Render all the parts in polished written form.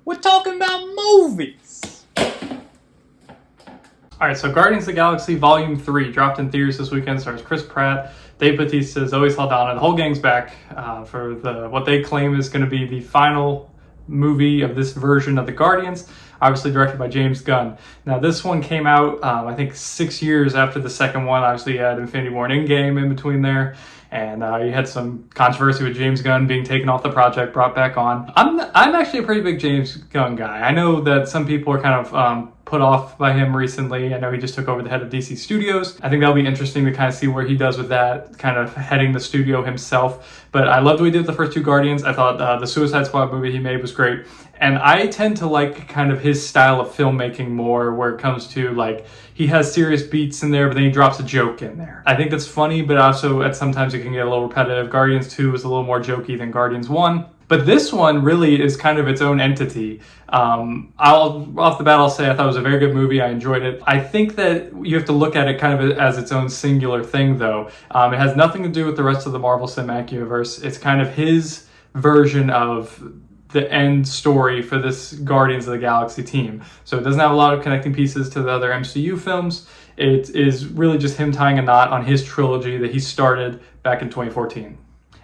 We're talking about movies. Alright, so Guardians of the Galaxy Volume 3 dropped in theaters this weekend. Stars Chris Pratt, Dave Bautista, Zoe Saldana. The whole gang's back for what they claim is going to be the final movie of this version of the Guardians, obviously directed by James Gunn. Now, this one came out, I think, 6 years after the second one. Obviously, you had Infinity War and Endgame in between there. And you had some controversy with James Gunn being taken off the project, brought back on. I'm actually a pretty big James Gunn guy. I know that some people are kind of put off by him recently. I know he just took over the head of DC Studios. I think that'll be interesting to kind of see where he does with that, kind of heading the studio himself. But I loved what he did with the first two Guardians. I thought the Suicide Squad movie he made was great. And I tend to like kind of his style of filmmaking more, where it comes to like, he has serious beats in there, but then he drops a joke in there. I think that's funny, but also at sometimes it can get a little repetitive. Guardians 2 is a little more jokey than Guardians 1. But this one really is kind of its own entity. Off the bat, I'll say I thought it was a very good movie. I enjoyed it. I think that you have to look at it kind of as its own singular thing, though. It has nothing to do with the rest of the Marvel Cinematic Universe. It's kind of his version of the end story for this Guardians of the Galaxy team. So it doesn't have a lot of connecting pieces to the other MCU films. It is really just him tying a knot on his trilogy that he started back in 2014.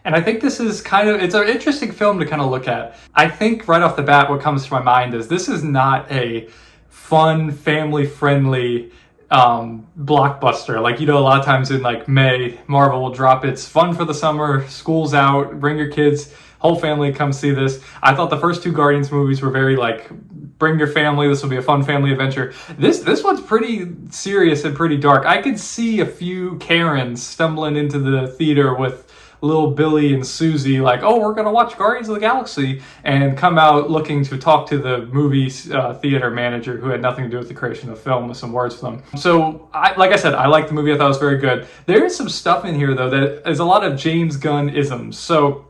And I think this is it's an interesting film to kind of look at. I think right off the bat, what comes to my mind is this is not a fun, family-friendly blockbuster. Like, a lot of times in like May, Marvel will drop its fun for the summer, school's out, bring your kids, whole family come see this. I thought the first two Guardians movies were very like, bring your family, this will be a fun family adventure. This one's pretty serious and pretty dark. I could see a few Karens stumbling into the theater with little Billy and Susie like, oh, we're gonna watch Guardians of the Galaxy, and come out looking to talk to the movie theater manager who had nothing to do with the creation of the film with some words for them. So like I said, I liked the movie. I thought it was very good. There is some stuff in here though that is a lot of James Gunn isms. So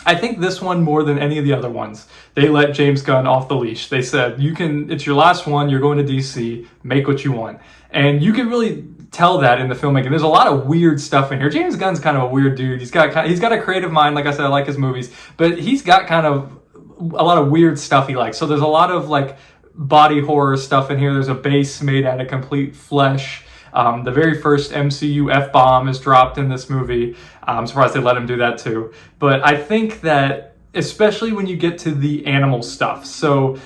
I think this one, more than any of the other ones, they let James Gunn off the leash. They said, it's your last one, you're going to DC, make what you want. And you can really tell that in the filmmaking. There's a lot of weird stuff in here. James Gunn's kind of a weird dude. He's got a creative mind. Like I said, I like his movies, but he's got kind of a lot of weird stuff he likes. So there's a lot of like body horror stuff in here. There's a base made out of complete flesh. The very first MCU F-bomb is dropped in this movie. I'm surprised they let him do that too. But I think that, especially when you get to the animal stuff, so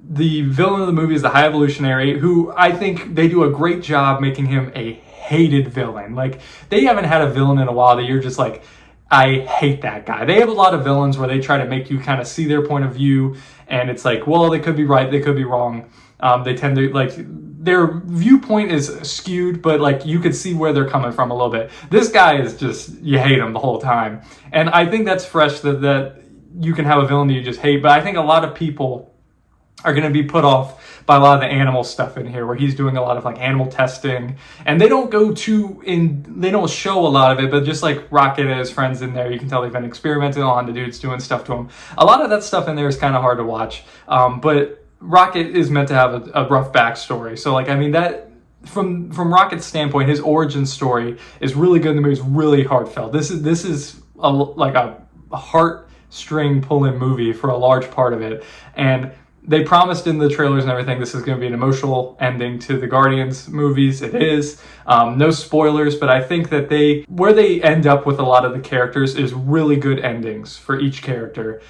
the villain of the movie is the High Evolutionary, who I think they do a great job making him a hated villain. Like, they haven't had a villain in a while that you're just like, I hate that guy. They have a lot of villains where they try to make you kind of see their point of view, and it's like, well, they could be right, they could be wrong. They tend to, like, their viewpoint is skewed, but like you could see where they're coming from a little bit. This guy is just, you hate him the whole time. And I think that's fresh, that you can have a villain that you just hate, but I think a lot of people are going to be put off by a lot of the animal stuff in here, where he's doing a lot of like animal testing, and they don't they don't show a lot of it, but just like Rocket and his friends in there, you can tell they've been experimenting on, the dude's doing stuff to him. A lot of that stuff in there is kind of hard to watch, but Rocket is meant to have a rough backstory. So like, I mean, that from Rocket's standpoint, his origin story is really good in the movie. It's really heartfelt. This is like a heartstring pulling movie for a large part of it. And they promised in the trailers and everything, this is going to be an emotional ending to the Guardians movies. It is. No spoilers, but I think that where they end up with a lot of the characters is really good endings for each character,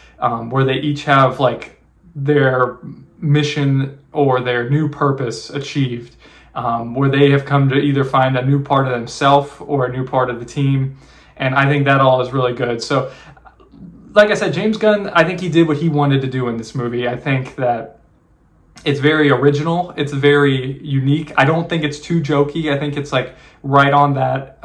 where they each have like their mission or their new purpose achieved, where they have come to either find a new part of themselves or a new part of the team. And I think that all is really good. So like I said, James Gunn, I think he did what he wanted to do in this movie. I think that it's very original. It's very unique. I don't think it's too jokey. I think it's like right on that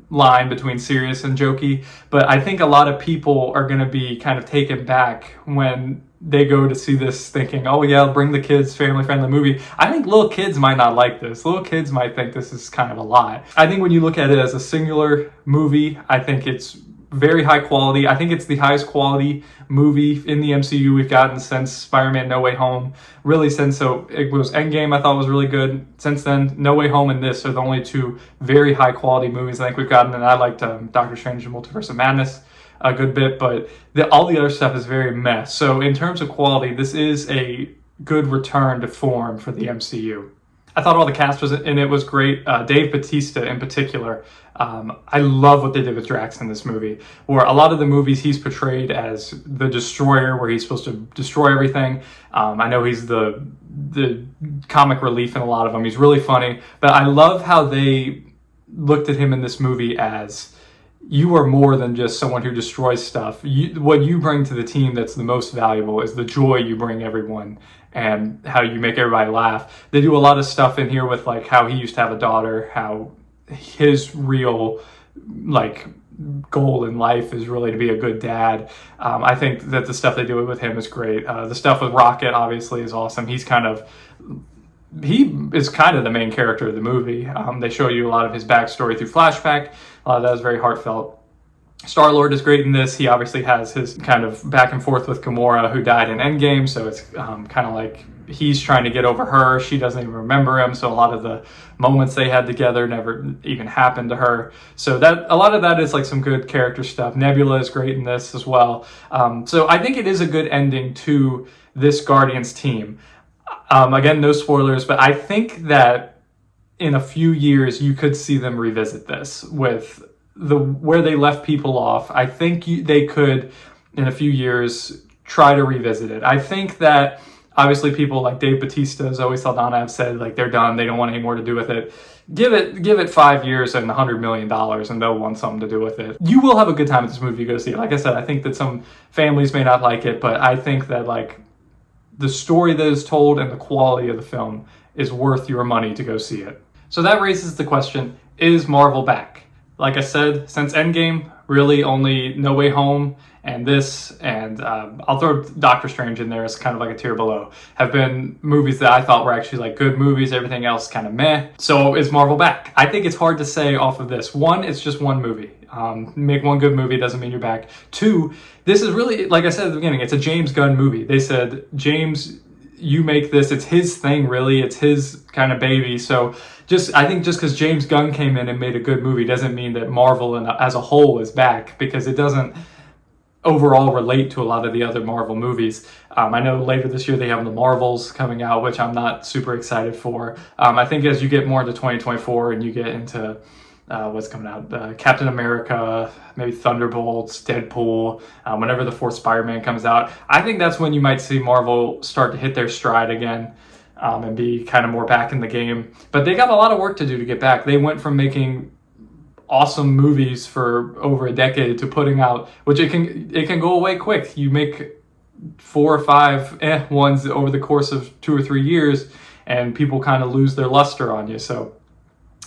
line between serious and jokey. But I think a lot of people are going to be kind of taken back when they go to see this thinking, oh yeah, bring the kids, family-friendly movie. I think little kids might not like this. Little kids might think this is kind of a lot. I think when you look at it as a singular movie, I think it's very high quality. I think it's the highest quality movie in the MCU we've gotten since Spider-Man No Way Home. Really, since it was Endgame, I thought was really good. Since then, No Way Home and this are the only two very high quality movies I think we've gotten. And I liked Doctor Strange and Multiverse of Madness a good bit, but all the other stuff is very meh. So in terms of quality, this is a good return to form for the MCU. I thought all the cast in it was great. Dave Bautista in particular. I love what they did with Drax in this movie, where a lot of the movies he's portrayed as the destroyer, where he's supposed to destroy everything. I know he's the comic relief in a lot of them. He's really funny, but I love how they looked at him in this movie as, you are more than just someone who destroys stuff. What you bring to the team that's the most valuable is the joy you bring everyone and how you make everybody laugh. They do a lot of stuff in here with like how he used to have a daughter, how his real like goal in life is really to be a good dad. I think that the stuff they do with him is great. The stuff with Rocket obviously is awesome. He is kind of the main character of the movie. They show you a lot of his backstory through flashback. A lot of that is very heartfelt. Star-Lord is great in this. He obviously has his kind of back and forth with Gamora, who died in Endgame, so it's kind of like he's trying to get over her. She doesn't even remember him, so a lot of the moments they had together never even happened to her. So that a lot of that is like some good character stuff. Nebula is great in this as well. So I think it is a good ending to this Guardians team. Again, no spoilers, but I think that in a few years you could see them revisit this with where they left people off. I think they could, in a few years, try to revisit it. I think that obviously people like Dave Bautista, Zoe Saldana have said like they're done, they don't want any more to do with it. Give it 5 years and $100 million and they'll want something to do with it. You will have a good time with this movie if you go see it. Like I said, I think that some families may not like it, but I think that like the story that is told and the quality of the film is worth your money to go see it. So that raises the question, is Marvel back? Like I said, since Endgame, really only No Way Home and this, and I'll throw Doctor Strange in there as kind of like a tier below, have been movies that I thought were actually like good movies. Everything else kind of meh. So is Marvel back? I think it's hard to say off of this. One, it's just one movie. Make one good movie doesn't mean you're back. Two, this is really, like I said at the beginning, it's a James Gunn movie. They said, James, you make this. It's his thing, really. It's his kind of baby. So I think just because James Gunn came in and made a good movie doesn't mean that Marvel as a whole is back, because it doesn't overall relate to a lot of the other Marvel movies. I know later this year they have the Marvels coming out, which I'm not super excited for. I think as you get more into 2024 and you get into what's coming out, Captain America, maybe Thunderbolts, Deadpool, whenever the fourth Spider-Man comes out, I think that's when you might see Marvel start to hit their stride again. And be kind of more back in the game. But they got a lot of work to do to get back. They went from making awesome movies for over a decade to putting out, which it can go away quick. You make 4 or 5 ones over the course of 2 or 3 years, and people kind of lose their luster on you. So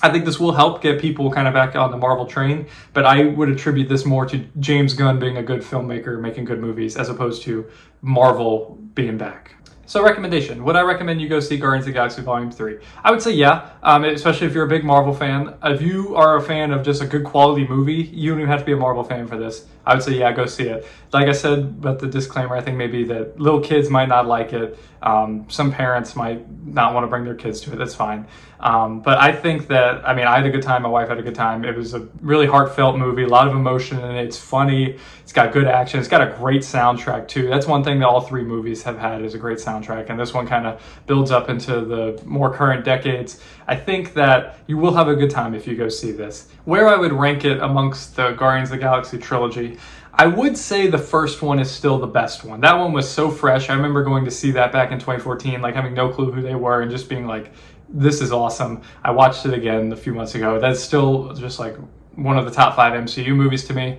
I think this will help get people kind of back on the Marvel train, but I would attribute this more to James Gunn being a good filmmaker, making good movies, as opposed to Marvel being back. So recommendation, would I recommend you go see Guardians of the Galaxy Volume 3? I would say yeah, especially if you're a big Marvel fan. If you are a fan of just a good quality movie, you don't even have to be a Marvel fan for this. I would say yeah, go see it. Like I said, but the disclaimer I think maybe that little kids might not like it. Some parents might not want to bring their kids to it, that's fine. But I think that, I had a good time, my wife had a good time. It was a really heartfelt movie, a lot of emotion in it, it's funny, it's got good action, it's got a great soundtrack too. That's one thing that all 3 movies have had, is a great soundtrack, and this one kind of builds up into the more current decades. I think that you will have a good time if you go see this. Where I would rank it amongst the Guardians of the Galaxy trilogy, I would say the first one is still the best one. That one was so fresh. I remember going to see that back in 2014, like having no clue who they were and just being like, this is awesome. I watched it again a few months ago. That's still just like one of the top 5 MCU movies to me.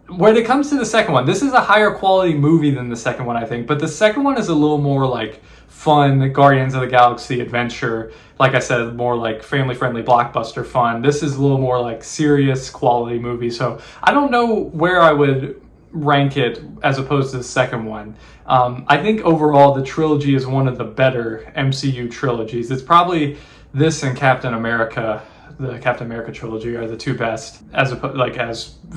When it comes to the second one, this is a higher quality movie than the second one, I think. But the second one is a little more like fun, Guardians of the Galaxy adventure. Like I said, more like family-friendly blockbuster fun. This is a little more like serious quality movie. So I don't know where I would rank it as opposed to the second one. I think overall the trilogy is one of the better MCU trilogies. It's probably this and Captain America the Captain America trilogy are the two best as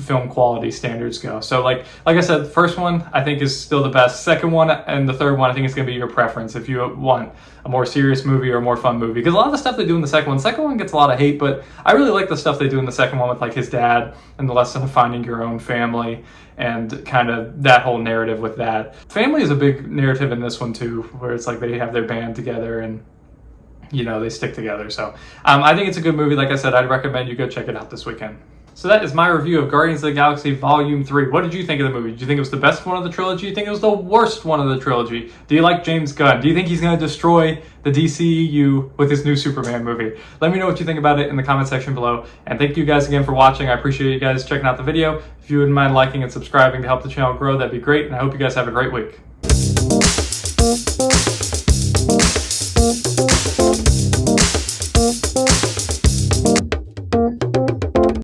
film quality standards go. So like I said, the first one I think is still the best. Second one and the third one I think is going to be your preference if you want a more serious movie or a more fun movie. Because a lot of the stuff they do in the second one gets a lot of hate, but I really like the stuff they do in the second one with like his dad and the lesson of finding your own family and kind of that whole narrative with that. Family is a big narrative in this one too, where it's like they have their band together and they stick together. So I think it's a good movie. Like I said, I'd recommend you go check it out this weekend. So that is my review of Guardians of the Galaxy Volume 3. What did you think of the movie? Did you think it was the best one of the trilogy? Do you think it was the worst one of the trilogy? Do you like James Gunn? Do you think he's going to destroy the DCEU with his new Superman movie? Let me know what you think about it in the comment section below. And thank you guys again for watching. I appreciate you guys checking out the video. If you wouldn't mind liking and subscribing to help the channel grow, that'd be great. And I hope you guys have a great week.